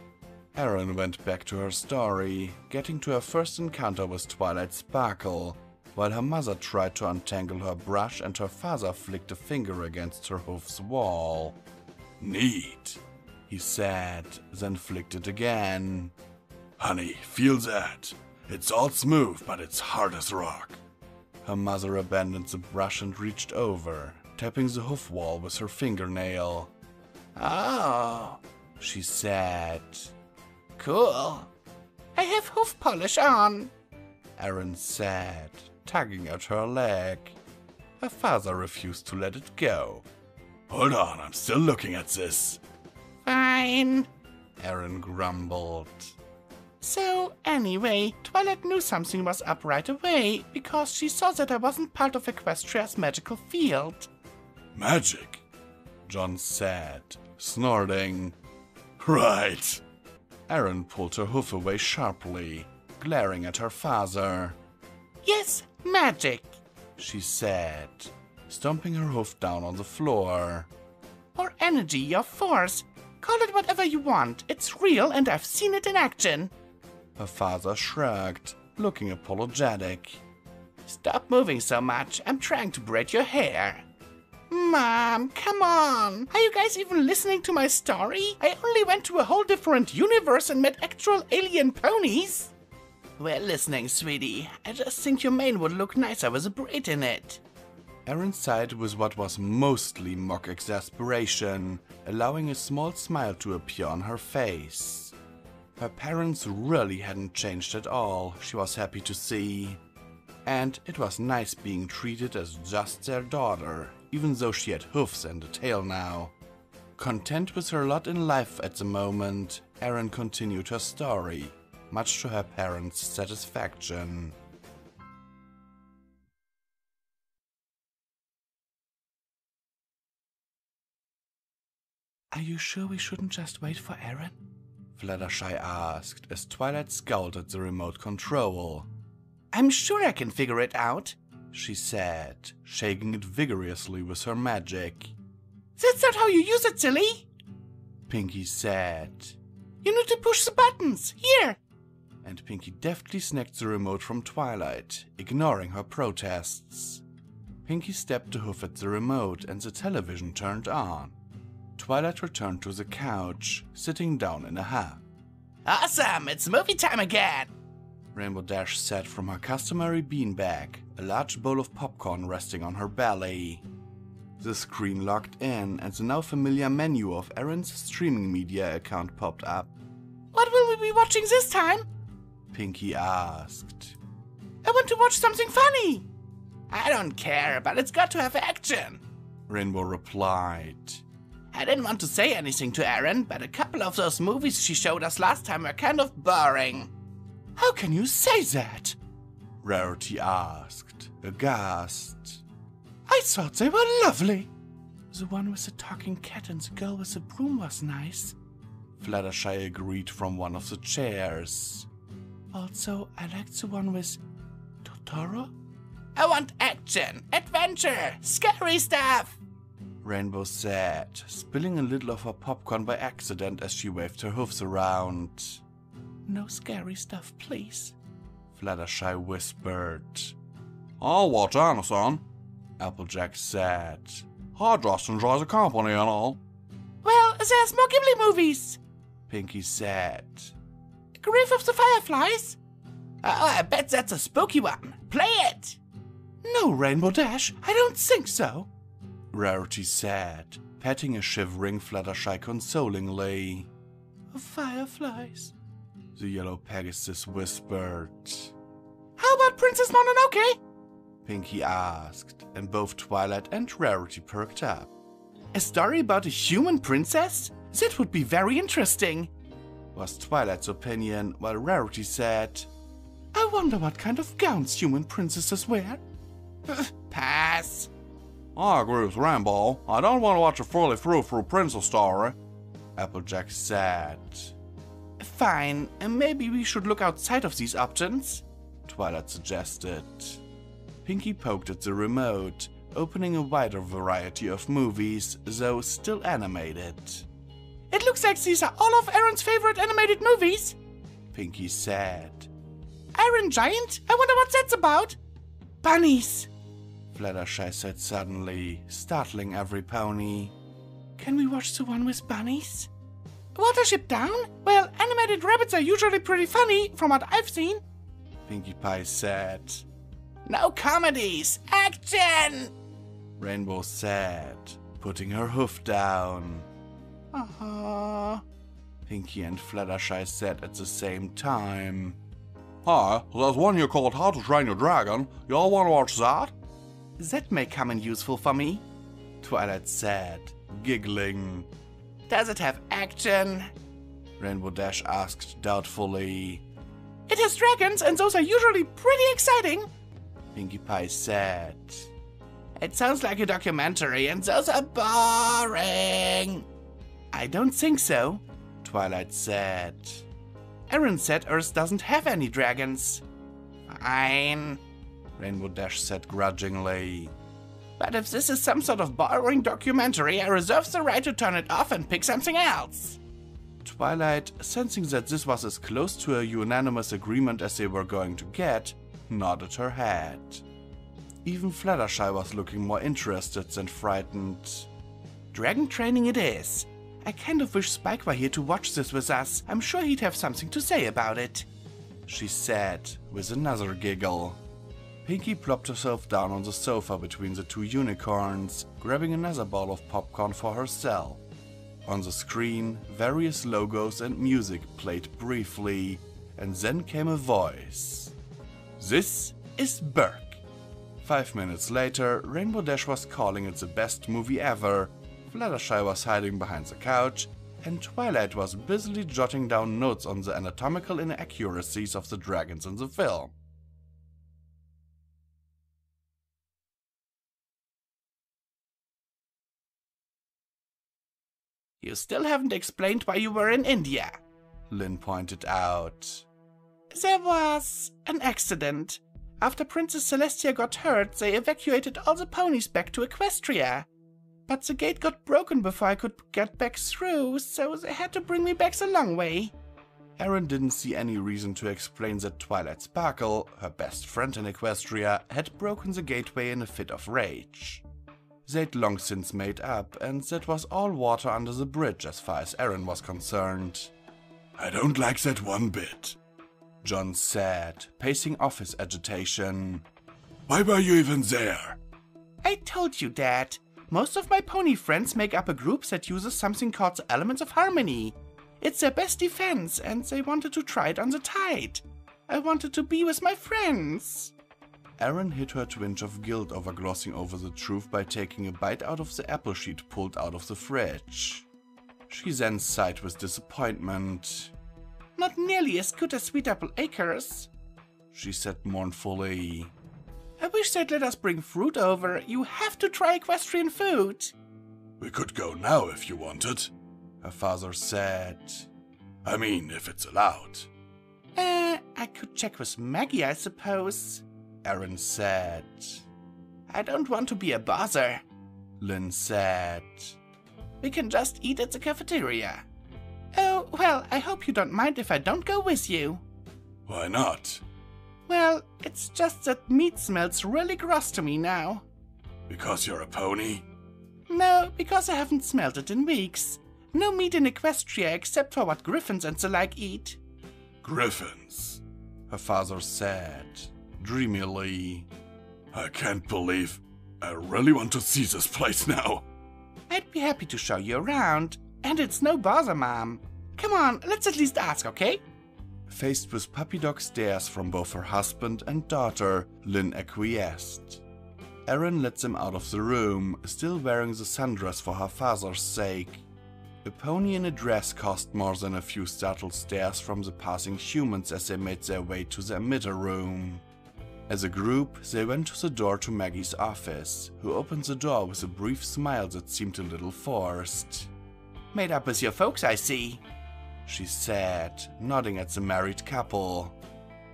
Speaker 1: Erin went back to her story, getting to her first encounter with Twilight Sparkle, while her mother tried to untangle her brush and her father flicked a finger against her hoof's wall.
Speaker 4: Neat,
Speaker 1: he said, then flicked it again.
Speaker 4: Honey, feel that. It's all smooth, but it's hard as rock.
Speaker 1: Her mother abandoned the brush and reached over, tapping the hoof wall with her fingernail.
Speaker 3: Oh,
Speaker 1: she said.
Speaker 3: Cool. I have hoof polish on,
Speaker 1: Erin said, tugging at her leg. Her father refused to let it go.
Speaker 4: Hold on, I'm still looking at this.
Speaker 3: Fine,
Speaker 1: Erin grumbled.
Speaker 3: So, anyway, Twilight knew something was up right away, because she saw that I wasn't part of Equestria's magical field.
Speaker 4: Magic?
Speaker 1: John said, snorting.
Speaker 4: Right.
Speaker 1: Erin pulled her hoof away sharply, glaring at her father.
Speaker 3: Yes, magic,
Speaker 1: she said, stomping her hoof down on the floor.
Speaker 3: Or energy, or force. Call it whatever you want. It's real and I've seen it in action.
Speaker 1: Her father shrugged, looking apologetic.
Speaker 3: Stop moving so much. I'm trying to braid your hair. Mom, come on. Are you guys even listening to my story? I only went to a whole different universe and met actual alien ponies. We're listening, sweetie. I just think your mane would look nicer with a braid in it.
Speaker 1: Erin sighed with what was mostly mock exasperation, allowing a small smile to appear on her face. Her parents really hadn't changed at all, she was happy to see. And it was nice being treated as just their daughter, even though she had hoofs and a tail now. Content with her lot in life at the moment, Erin continued her story, much to her parents' satisfaction.
Speaker 3: Are you sure we shouldn't just wait for Erin?
Speaker 1: Fluttershy asked as Twilight scowled at the remote control.
Speaker 3: I'm sure I can figure it out,
Speaker 1: she said, shaking it vigorously with her magic.
Speaker 3: That's not how you use it, silly,
Speaker 1: Pinky said.
Speaker 3: You need to push the buttons. Here.
Speaker 1: And Pinky deftly snatched the remote from Twilight, ignoring her protests. Pinky stepped the hoof at the remote and the television turned on. Twilight returned to the couch, sitting down in a huff.
Speaker 3: Awesome, it's movie time again,
Speaker 1: Rainbow Dash said from her customary beanbag, a large bowl of popcorn resting on her belly. The screen locked in and the now familiar menu of Erin's streaming media account popped up.
Speaker 3: What will we be watching this time?
Speaker 1: Pinky asked.
Speaker 3: I want to watch something funny. I don't care, but it's got to have action,
Speaker 1: Rainbow replied.
Speaker 3: I didn't want to say anything to Erin, but a couple of those movies she showed us last time were kind of boring.
Speaker 1: How can you say that? Rarity asked, aghast. I thought they were lovely.
Speaker 3: The one with the talking cat and the girl with the broom was nice,
Speaker 1: Fluttershy agreed from one of the chairs.
Speaker 3: Also, I liked the one with Totoro.
Speaker 2: I want action, adventure, scary stuff,
Speaker 1: Rainbow said, spilling a little of her popcorn by accident as she waved her hoofs around.
Speaker 3: No scary stuff, please,
Speaker 1: Fluttershy whispered.
Speaker 4: I'll watch Anderson,
Speaker 1: Applejack said.
Speaker 4: I just enjoy the company and all.
Speaker 2: Well, there's more Ghibli movies,
Speaker 1: Pinky said.
Speaker 2: Grave of the Fireflies. Oh, I bet that's a spooky one. Play it.
Speaker 3: No, Rainbow Dash, I don't think so,
Speaker 1: Rarity said, patting a shivering Fluttershy consolingly.
Speaker 3: Fireflies,
Speaker 1: the yellow Pegasus whispered.
Speaker 2: How about Princess Mononoke?
Speaker 1: Pinky asked, and both Twilight and Rarity perked up.
Speaker 3: A story about a human princess? That would be very interesting,
Speaker 1: was Twilight's opinion, while Rarity said,
Speaker 3: I wonder what kind of gowns human princesses wear.
Speaker 2: Pass.
Speaker 4: I agree with Rainbow. I don't want to watch a fully through princess story,
Speaker 1: Applejack said.
Speaker 3: Fine, maybe we should look outside of these options,
Speaker 1: Twilight suggested. Pinky poked at the remote, opening a wider variety of movies, though still animated.
Speaker 3: It looks like these are all of Aaron's favorite animated movies,
Speaker 1: Pinky said.
Speaker 3: Iron Giant? I wonder what that's about. Bunnies,
Speaker 1: Fluttershy said suddenly, startling every pony.
Speaker 3: Can we watch the one with bunnies? Watership Down? Well, animated rabbits are usually pretty funny, from what I've seen.
Speaker 1: Pinkie Pie said.
Speaker 3: No comedies! Action!
Speaker 1: Rainbow said, putting her hoof down. Pinky and Fluttershy said at the same time.
Speaker 4: Hi, there's one here called How to Train Your Dragon. Y'all wanna watch that?
Speaker 1: That may come in useful for me, Twilight said, giggling.
Speaker 3: Does it have action?
Speaker 1: Rainbow Dash asked doubtfully.
Speaker 3: It has dragons, and those are usually pretty exciting,
Speaker 1: Pinkie Pie said.
Speaker 3: It sounds like a documentary, and those are boring.
Speaker 1: I don't think so, Twilight said. Aaron said Earth doesn't have any dragons.
Speaker 3: Fine,
Speaker 1: Rainbow Dash said grudgingly.
Speaker 3: But if this is some sort of boring documentary, I reserve the right to turn it off and pick something else.
Speaker 1: Twilight, sensing that this was as close to a unanimous agreement as they were going to get, nodded her head. Even Fluttershy was looking more interested than frightened.
Speaker 3: Dragon training it is. I kind of wish Spike were here to watch this with us. I'm sure he'd have something to say about it,
Speaker 1: she said, with another giggle. Pinky plopped herself down on the sofa between the two unicorns, grabbing another ball of popcorn for herself. On the screen, various logos and music played briefly, and then came a voice. This is Berk. 5 minutes later, Rainbow Dash was calling it the best movie ever, Fluttershy was hiding behind the couch, and Twilight was busily jotting down notes on the anatomical inaccuracies of the dragons in the film.
Speaker 3: You still haven't explained why you were in India,
Speaker 1: Lynn pointed out.
Speaker 3: There was an accident. After Princess Celestia got hurt, they evacuated all the ponies back to Equestria. But the gate got broken before I could get back through, so they had to bring me back the long way.
Speaker 1: Aaron didn't see any reason to explain that Twilight Sparkle, her best friend in Equestria, had broken the gateway in a fit of rage. They'd long since made up, and that was all water under the bridge as far as Aaron was concerned.
Speaker 4: I don't like that one bit,
Speaker 1: John said, pacing off his agitation.
Speaker 4: Why were you even there?
Speaker 3: I told you, Dad. Most of my pony friends make up a group that uses something called the Elements of Harmony. It's their best defense, and they wanted to try it on the tide. I wanted to be with my friends.
Speaker 1: Aaron hid her twinge of guilt over glossing over the truth by taking a bite out of the apple sheet pulled out of the fridge. She then sighed with disappointment.
Speaker 3: Not nearly as good as Sweet Apple Acres,
Speaker 1: she said mournfully.
Speaker 3: I wish they'd let us bring fruit over. You have to try equestrian food.
Speaker 4: We could go now if you wanted,
Speaker 1: her father said.
Speaker 4: I mean, if it's allowed.
Speaker 3: I could check with Maggie, I suppose,
Speaker 1: Aaron said.
Speaker 3: I don't want to be a bother,
Speaker 1: Lynn said.
Speaker 3: We can just eat at the cafeteria. Oh, well, I hope you don't mind if I don't go with you.
Speaker 4: Why not?
Speaker 3: Well, it's just that meat smells really gross to me now.
Speaker 4: Because you're a pony?
Speaker 3: No, because I haven't smelled it in weeks. No meat in Equestria except for what griffins and the like eat.
Speaker 4: Griffins,
Speaker 1: her father said, dreamily.
Speaker 4: I can't believe. I really want to see this place now.
Speaker 3: I'd be happy to show you around. And it's no bother, Mom. Come on, let's at least ask, okay?
Speaker 1: Faced with puppy dog stares from both her husband and daughter, Lynn acquiesced. Aaron let them out of the room, still wearing the sundress for her father's sake. A pony in a dress cost more than a few startled stares from the passing humans as they made their way to the emitter room. As a group, they went to the door to Maggie's office, who opened the door with a brief smile that seemed a little forced.
Speaker 3: Made up with your folks, I see,
Speaker 1: she said, nodding at the married couple.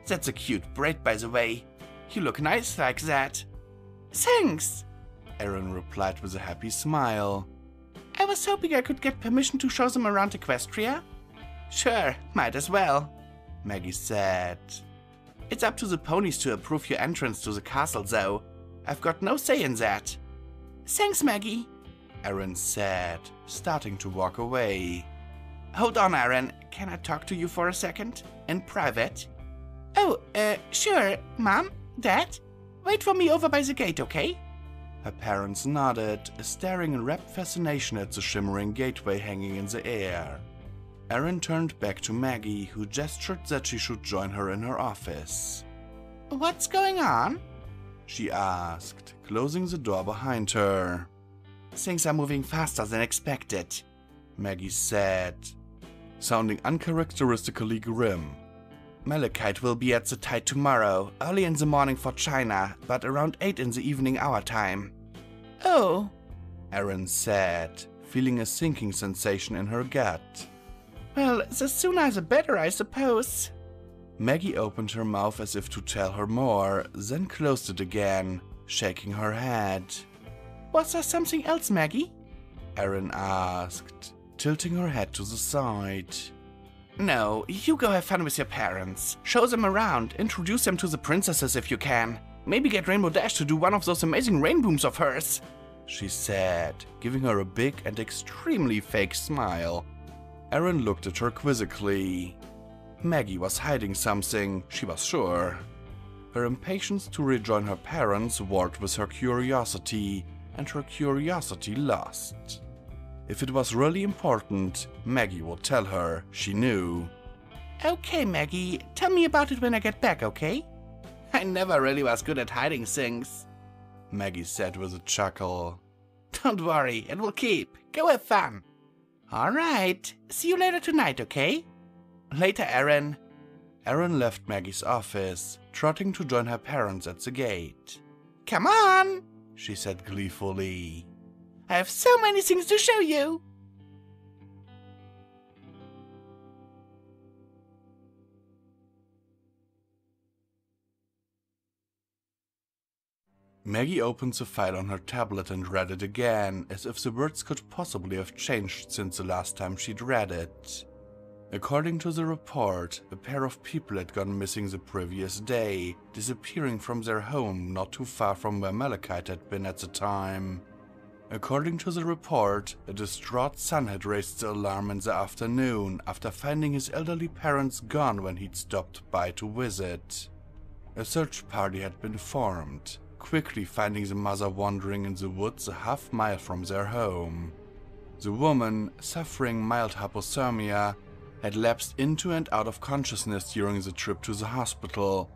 Speaker 3: That's a cute braid, by the way. You look nice like that. Thanks.
Speaker 1: Aaron replied with a happy smile.
Speaker 3: I was hoping I could get permission to show them around Equestria. Sure, might as well,
Speaker 1: Maggie said.
Speaker 3: It's up to the ponies to approve your entrance to the castle, though. I've got no say in that. Thanks, Maggie,
Speaker 1: Aaron said, starting to walk away.
Speaker 3: Hold on, Aaron. Can I talk to you for a second? In private? Oh, sure. Mom? Dad? Wait for me over by the gate, okay?
Speaker 1: Her parents nodded, staring in rapt fascination at the shimmering gateway hanging in the air. Aaron turned back to Maggie, who gestured that she should join her in her office.
Speaker 3: What's going on?
Speaker 1: She asked, closing the door behind her.
Speaker 3: Things are moving faster than expected,
Speaker 1: Maggie said, sounding uncharacteristically grim.
Speaker 3: Malachite will be at the tide tomorrow, early in the morning for China, but around 8 in the evening our time. Oh,
Speaker 1: Aaron said, feeling a sinking sensation in her gut.
Speaker 3: Well, the sooner the better, I suppose.
Speaker 1: Maggie opened her mouth as if to tell her more, then closed it again, shaking her head.
Speaker 3: Was there something else, Maggie?
Speaker 1: Aaron asked, tilting her head to the side.
Speaker 3: No, you go have fun with your parents. Show them around, introduce them to the princesses if you can. Maybe get Rainbow Dash to do one of those amazing rain booms of hers,
Speaker 1: she said, giving her a big and extremely fake smile. Aaron looked at her quizzically. Maggie was hiding something, she was sure. Her impatience to rejoin her parents warred with her curiosity, and her curiosity lost. If it was really important, Maggie would tell her, she knew.
Speaker 3: Okay, Maggie, tell me about it when I get back, okay? I never really was good at hiding things,
Speaker 1: Maggie said with a chuckle.
Speaker 3: Don't worry, it will keep. Go have fun. Alright, see you later tonight, okay? Later, Aaron.
Speaker 1: Aaron left Maggie's office, trotting to join her parents at the gate.
Speaker 3: Come on,
Speaker 1: she said gleefully.
Speaker 3: I have so many things to show you.
Speaker 1: Maggie opened the file on her tablet and read it again, as if the words could possibly have changed since the last time she'd read it. According to the report, a pair of people had gone missing the previous day, disappearing from their home not too far from where Malachite had been at the time. According to the report, a distraught son had raised the alarm in the afternoon after finding his elderly parents gone when he'd stopped by to visit. A search party had been formed, quickly finding the mother wandering in the woods a half-mile from their home. The woman, suffering mild hypothermia, had lapsed into and out of consciousness during the trip to the hospital,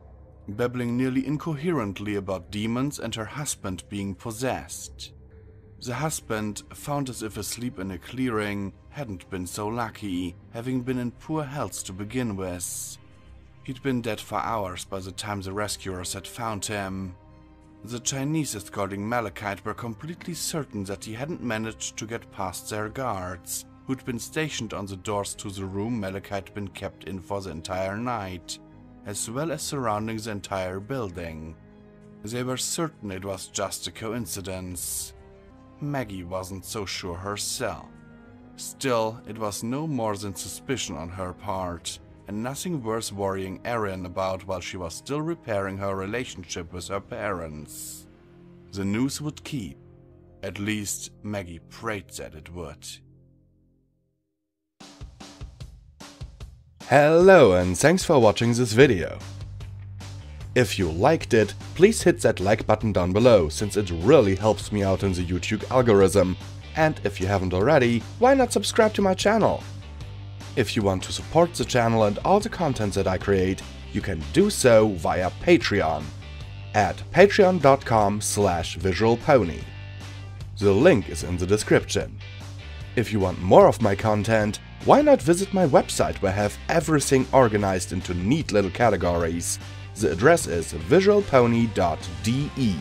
Speaker 1: babbling nearly incoherently about demons and her husband being possessed. The husband, found as if asleep in a clearing, hadn't been so lucky, having been in poor health to begin with. He'd been dead for hours by the time the rescuers had found him. The Chinese escorting Malachite were completely certain that he hadn't managed to get past their guards, who'd been stationed on the doors to the room Malachite had been kept in for the entire night, as well as surrounding the entire building. They were certain it was just a coincidence. Maggie wasn't so sure herself. Still, it was no more than suspicion on her part, and nothing worth worrying Aaron about while she was still repairing her relationship with her parents. The news would keep. At least, Maggie prayed that it would.
Speaker 5: Hello and thanks for watching this video. If you liked it, please hit that like button down below, since it really helps me out in the YouTube algorithm. And if you haven't already, why not subscribe to my channel? If you want to support the channel and all the content that I create, you can do so via Patreon at patreon.com/visualpony. The link is in the description. If you want more of my content, why not visit my website where I have everything organized into neat little categories. The address is visualpony.de.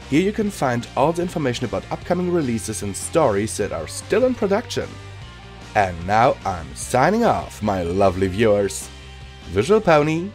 Speaker 5: Here you can find all the information about upcoming releases and stories that are still in production. And now I'm signing off, my lovely viewers. Visual Pony,